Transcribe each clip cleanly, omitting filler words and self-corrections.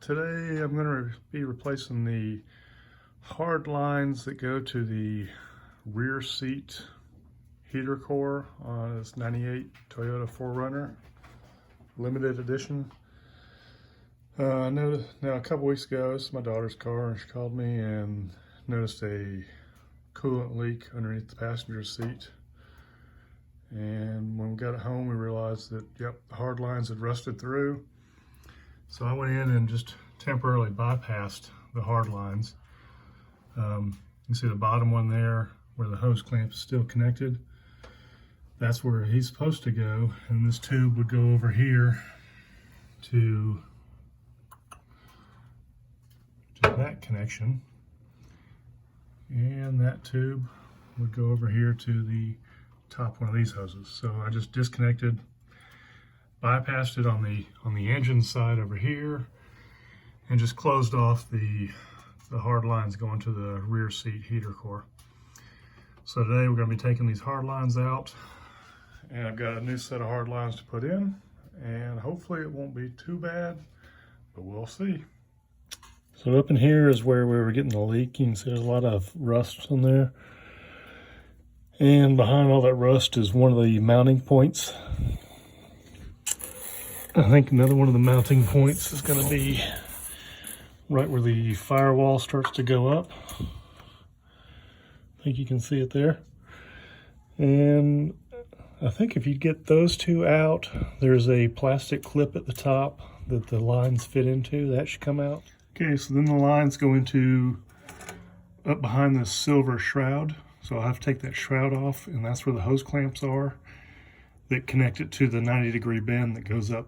Today I'm going to be replacing the hard lines that go to the rear seat heater core on this 98 Toyota 4Runner limited edition. I noticed now a couple weeks ago, this is my daughter's car, and she called me and noticed a coolant leak underneath the passenger seat. And when we got it home, we realized that, yep, the hard lines had rusted through. So I went in and just temporarily bypassed the hard lines. You can see the bottom one there where the hose clamp is still connected. That's where he's supposed to go, and this tube would go over here to that connection, and that tube would go over here to the top one of these hoses. So I just disconnected, bypassed it on the engine side over here, and just closed off the hard lines going to the rear seat heater core. So today we're going to be taking these hard lines out, and I've got a new set of hard lines to put in, and hopefully it won't be too bad, but we'll see. So up in here is where we were getting the leak. You can see there's a lot of rust on there. And behind all that rust is one of the mounting points. I think another one of the mounting points is going to be right where the firewall starts to go up. I think you can see it there. And I think if you get those two out, there's a plastic clip at the top that the lines fit into. That should come out. Okay, so then the lines go into up behind this silver shroud. So I'll have to take that shroud off, and that's where the hose clamps are that connect it to the 90-degree bend that goes up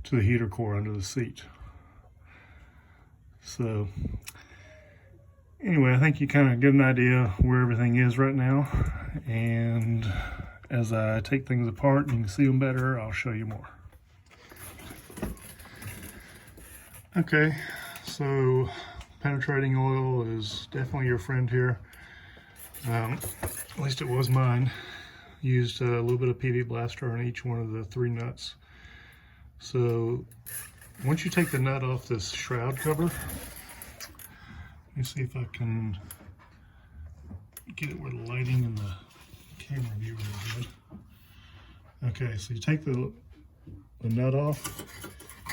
to the heater core under the seat. So anyway, I think you kind of get an idea where everything is right now, and as I take things apart and you can see them better, I'll show you more. Okay, so penetrating oil is definitely your friend here. At least it was mine. Used a little bit of PV Blaster on each one of the 3 nuts. So once you take the nut off this shroud cover, let me see if I can get it where the lighting and the camera view is good. Okay, so you take the nut off,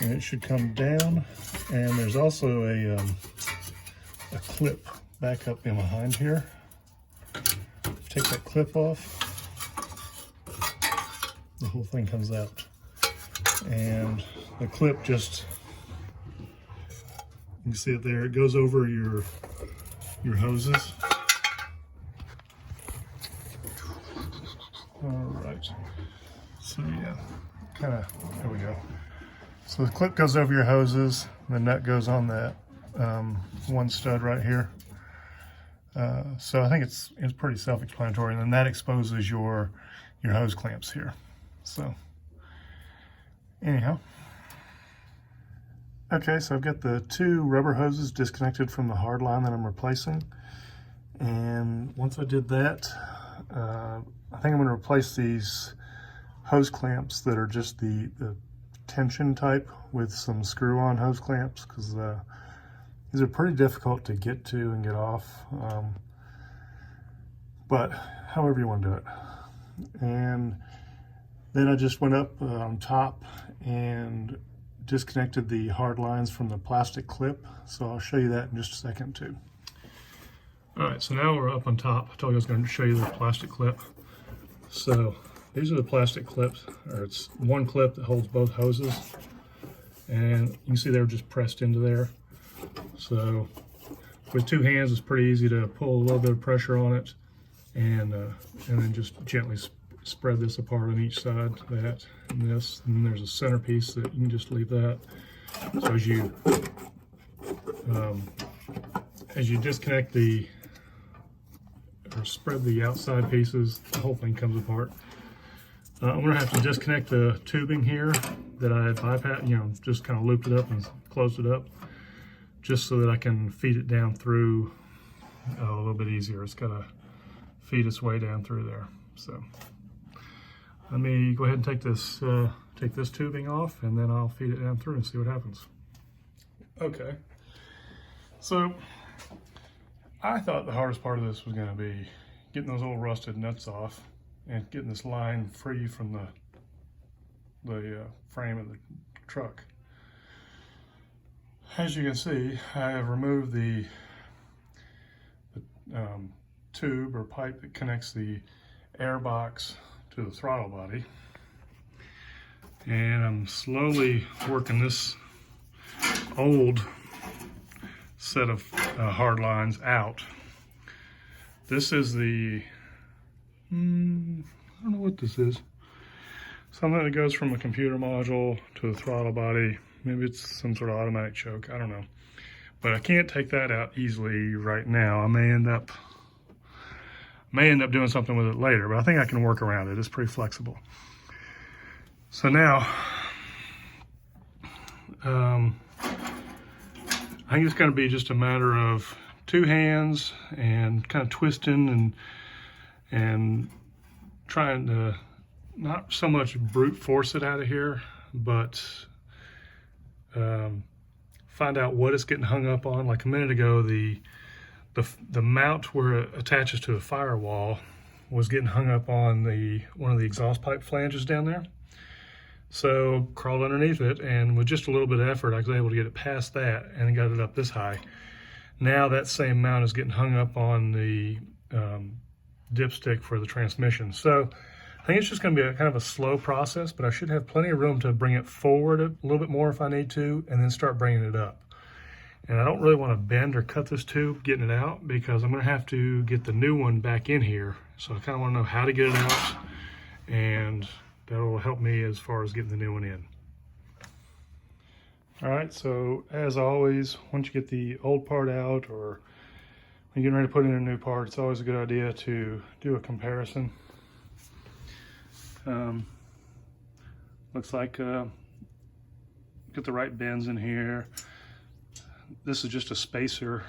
and it should come down, and there's also a clip back up in behind here. Take that clip off, the whole thing comes out, and the clip just, you can see it there, it goes over your hoses. All right, so yeah, kind of, there we go. So the clip goes over your hoses, the nut goes on that one stud right here. So I think it's pretty self-explanatory, and then that exposes your hose clamps here. So anyhow, okay, so I've got the 2 rubber hoses disconnected from the hard line that I'm replacing, and once I did that, I think I'm going to replace these hose clamps that are just the tension type with some screw-on hose clamps, because these are pretty difficult to get to and get off, but however you want to do it. And then I just went up on top and disconnected the hard lines from the plastic clip, so I'll show you that in just a second too. All right, so now we're up on top. I told you I was going to show you the plastic clip. So these are the plastic clips, or it's one clip that holds both hoses, and you can see they're just pressed into there. So with 2 hands, it's pretty easy to pull a little bit of pressure on it, and then just gently spread this apart on each side, that and this. And then there's a centerpiece that you can just leave that. So as you disconnect or spread the outside pieces, the whole thing comes apart. I'm going to have to disconnect the tubing here that I had bypassed, just kind of looped it up and closed it up, just so that I can feed it down through a little bit easier. It's got to feed its way down through there. So let me go ahead and take this tubing off, and then I'll feed it down through and see what happens. Okay, so I thought the hardest part of this was going to be getting those old rusted nuts off and getting this line free from the frame of the truck. As you can see, I have removed the tube or pipe that connects the air box to the throttle body, and I'm slowly working this old set of hard lines out. This is the I don't know what this is. Something that goes from a computer module to the throttle body. Maybe it's some sort of automatic choke, I don't know. But I can't take that out easily right now. I may end up doing something with it later, but I think I can work around it. It's pretty flexible. So now, I think it's going to be just a matter of two hands and kind of twisting and trying to not so much brute force it out of here, but find out what it's getting hung up on. Like a minute ago, the mount where it attaches to the firewall was getting hung up on one of the exhaust pipe flanges down there. So crawled underneath it, and with just a little bit of effort, I was able to get it past that and got it up this high. Now that same mount is getting hung up on the dipstick for the transmission. So I think it's just going to be kind of a slow process, but I should have plenty of room to bring it forward a little bit more if I need to, and then start bringing it up. And I don't really want to bend or cut this tube getting it out, because I'm going to have to get the new one back in here. So I kind of want to know how to get it out, and that will help me as far as getting the new one in. All right, so as always, once you get the old part out or when you're getting ready to put in a new part, it's always a good idea to do a comparison. Looks like get the right bends in here. This is just a spacer.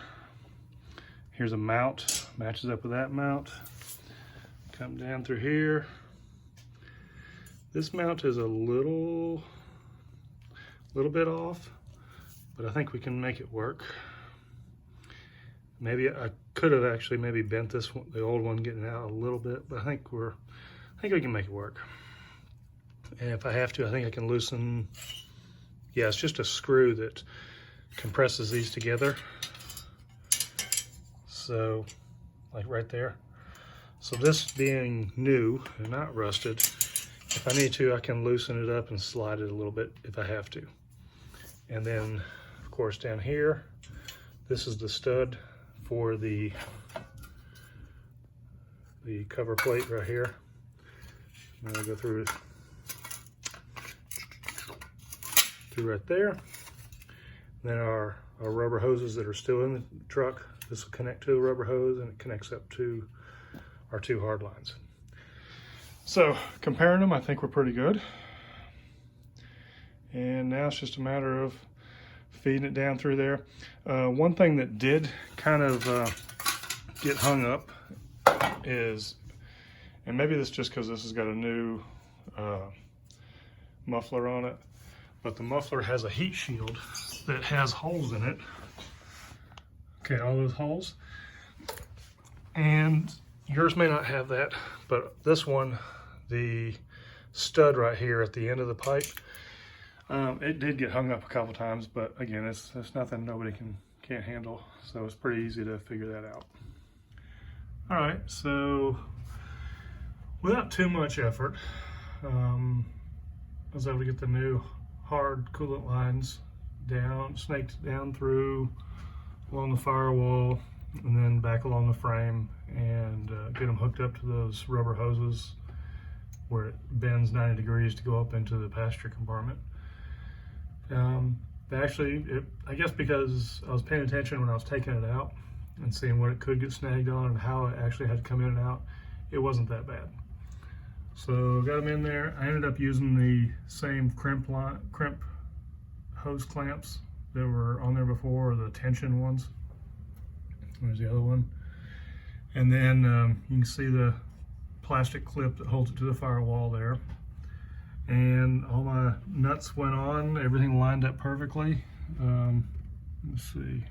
Here's a mount, matches up with that mount. Come down through here. This mount is a little bit off, but I think we can make it work. Maybe I could have actually maybe bent this one, the old one, getting out a little bit, but I think we can make it work. And if I have to, I think I can loosen. Yeah, it's just a screw that compresses these together. So, like right there. So this being new and not rusted, if I need to, I can loosen it up and slide it a little bit if I have to. And then, of course, down here, this is the stud for the cover plate right here. I'm gonna go through right there. And then our rubber hoses that are still in the truck, this will connect to the rubber hose, and it connects up to our two hard lines. So comparing them, I think we're pretty good. And now it's just a matter of feeding it down through there. One thing that did kind of get hung up is, and maybe this is just because this has got a new muffler on it, but the muffler has a heat shield that has holes in it. Okay, all those holes. And yours may not have that, but this one, the stud right here at the end of the pipe, it did get hung up a couple times, but again, it's nothing nobody can't handle, so it's pretty easy to figure that out. All right, so without too much effort, I was able to get the new hard coolant lines down, snaked down through along the firewall and then back along the frame, and get them hooked up to those rubber hoses where it bends 90 degrees to go up into the passenger compartment. I guess because I was paying attention when I was taking it out and seeing what it could get snagged on and how it actually had to come in and out, it wasn't that bad. So got them in there. I ended up using the same crimp hose clamps that were on there before, or the tension ones. There's the other one. And then you can see the plastic clip that holds it to the firewall there. And all my nuts went on, everything lined up perfectly. Let's see.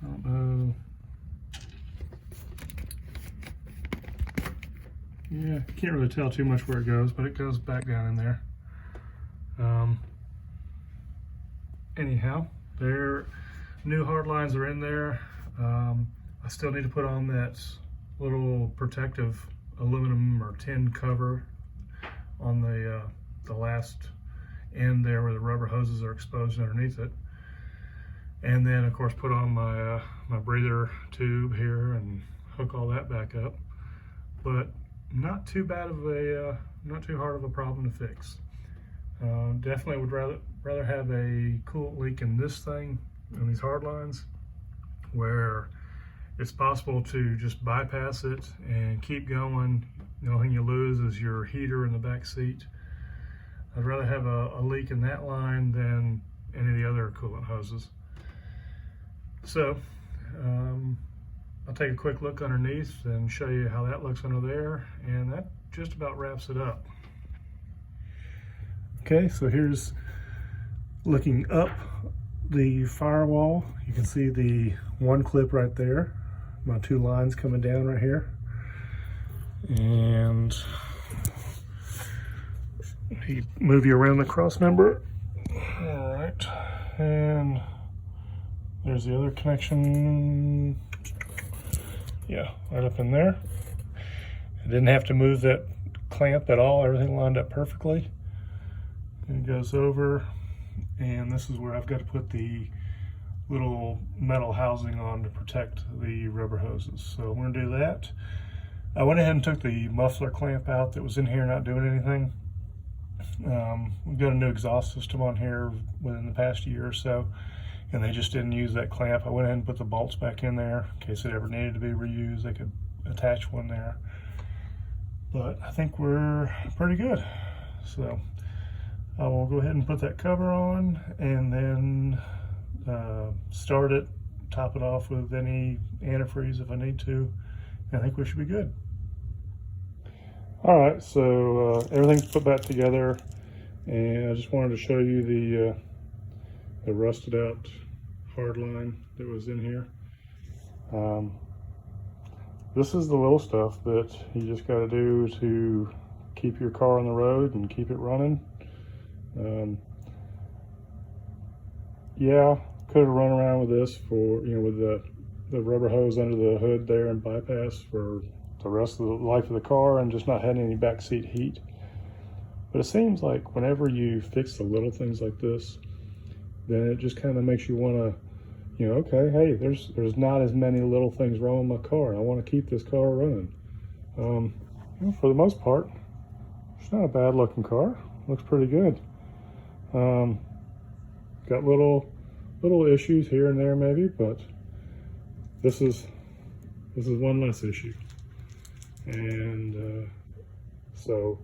I don't know. Yeah, can't really tell too much where it goes, but it goes back down in there. Anyhow, their new hard lines are in there. I still need to put on that little protective aluminum or tin cover on the last end there where the rubber hoses are exposed underneath it. And then of course put on my my breather tube here and hook all that back up. But not too bad of a, not too hard of a problem to fix. Definitely would rather have a coolant leak in this thing, in these hard lines, where it's possible to just bypass it and keep going. The only thing you lose is your heater in the back seat. I'd rather have a leak in that line than any of the other coolant hoses. So I'll take a quick look underneath and show you how that looks under there, and that just about wraps it up. Okay, so here's looking up the firewall. You can see the one clip right there, my two lines coming down right here. And move you around the cross member. All right, and there's the other connection. Yeah, right up in there. I didn't have to move that clamp at all. Everything lined up perfectly. And it goes over, and this is where I've got to put the little metal housing on to protect the rubber hoses. So I'm going to do that. I went ahead and took the muffler clamp out that was in here not doing anything. We've got a new exhaust system on here within the past year or so, and they just didn't use that clamp. I went ahead and put the bolts back in there in case it ever needed to be reused. They could attach one there. But I think we're pretty good. So I will go ahead and put that cover on and then start it, top it off with any antifreeze if I need to. I think we should be good. All right, so everything's put back together, and I just wanted to show you the rusted out hard line that was in here. This is the little stuff that you just got to do to keep your car on the road and keep it running. Yeah, could have run around with this for, with the rubber hose under the hood there and bypass for the rest of the life of the car and just not had any backseat heat. But it seems like whenever you fix the little things like this, then it just kind of makes you want to, okay, hey, there's not as many little things wrong with my car. I want to keep this car running. For the most part, it's not a bad looking car. Looks pretty good. Got little issues here and there maybe, but this is one less issue. And so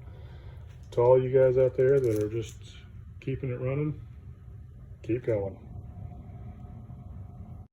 to all you guys out there that are just keeping it running, keep going.